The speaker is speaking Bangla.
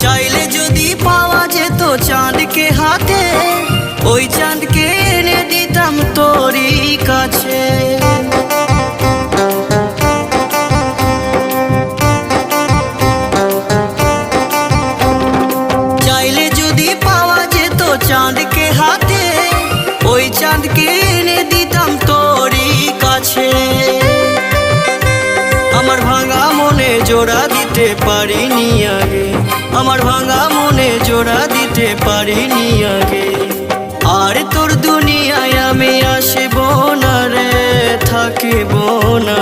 চাইলে যদি পাওয়া যেত চাঁদকে হাতে, ওই চাঁদকে এনে দিতাম তোরই কাছে। চাইলে যদি পাওয়া যেত চাঁদকে হাতে, ওই চাঁদকে এনে দিতাম তোরই কাছে। আমার ভাঙা মনে জোড়া দিতে পারিনি আগে, আমার ভাঙা মনে জোড়া দিতে পারিনি আগে। আর তোর দুনিয়ায় আমি আসবো না রে, থাকিব না।